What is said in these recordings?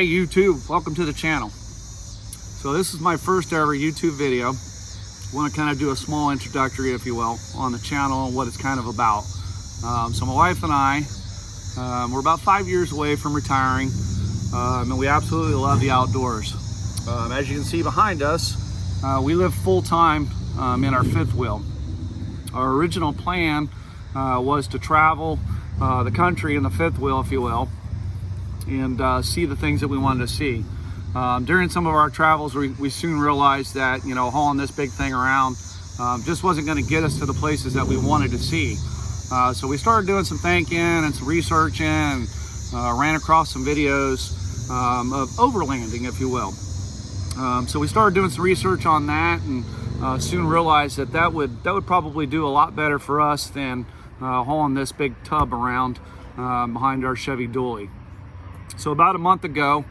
Hey YouTube, welcome to the channel. So this is my first ever YouTube video. I want to kind of do a small introductory, if you will, on the channel and what it's kind of about. So my wife and I, we're about 5 years away from retiring, and we absolutely love the outdoors. As you can see behind us, we live full-time in our fifth wheel. Our original plan was to travel the country in the fifth wheel, if you will, and see the things that we wanted to see. During some of our travels, we soon realized that, hauling this big thing around just wasn't going to get us to the places that we wanted to see. So we started doing some thinking and some researching, and ran across some videos of overlanding, if you will. So we started doing some research on that, and soon realized that would probably do a lot better for us than hauling this big tub around behind our Chevy dually. So about a month ago,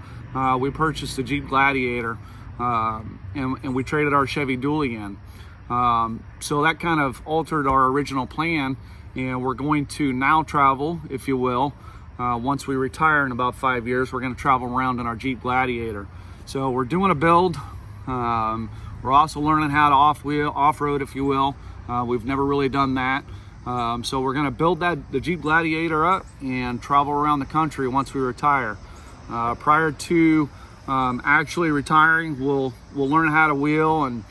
we purchased the Jeep Gladiator, and we traded our Chevy dually in. So that kind of altered our original plan, and we're going to now travel, if you will, once we retire in about 5 years, we're going to travel around in our Jeep Gladiator. So we're doing a build. We're also learning how to off-road, if you will. We've never really done that. So we're going to build the Jeep Gladiator up and travel around the country once we retire. Prior to actually retiring, we'll learn how to wheel and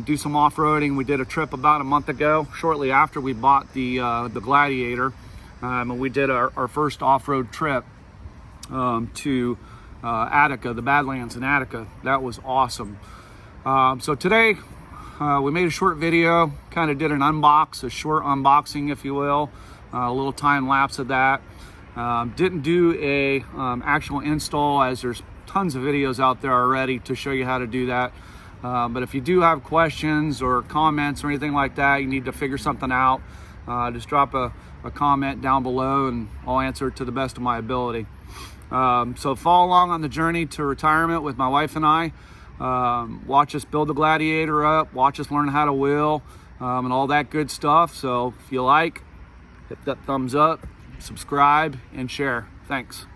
do some off-roading. We did a trip about a month ago, shortly after we bought the Gladiator, and we did our first off-road trip to Attica, the Badlands in Attica. That was awesome. So today we made a short video, kind of did a short unboxing, if you will, a little time lapse of that. Didn't do a actual install, as there's tons of videos out there already to show you how to do that. But if you do have questions or comments or anything like that, you need to figure something out, just drop a comment down below and I'll answer it to the best of my ability. So follow along on the journey to retirement with my wife and I. Watch us build the Gladiator up, watch us learn how to wheel, and all that good stuff. So if you like, hit that thumbs up, subscribe, and share. Thanks.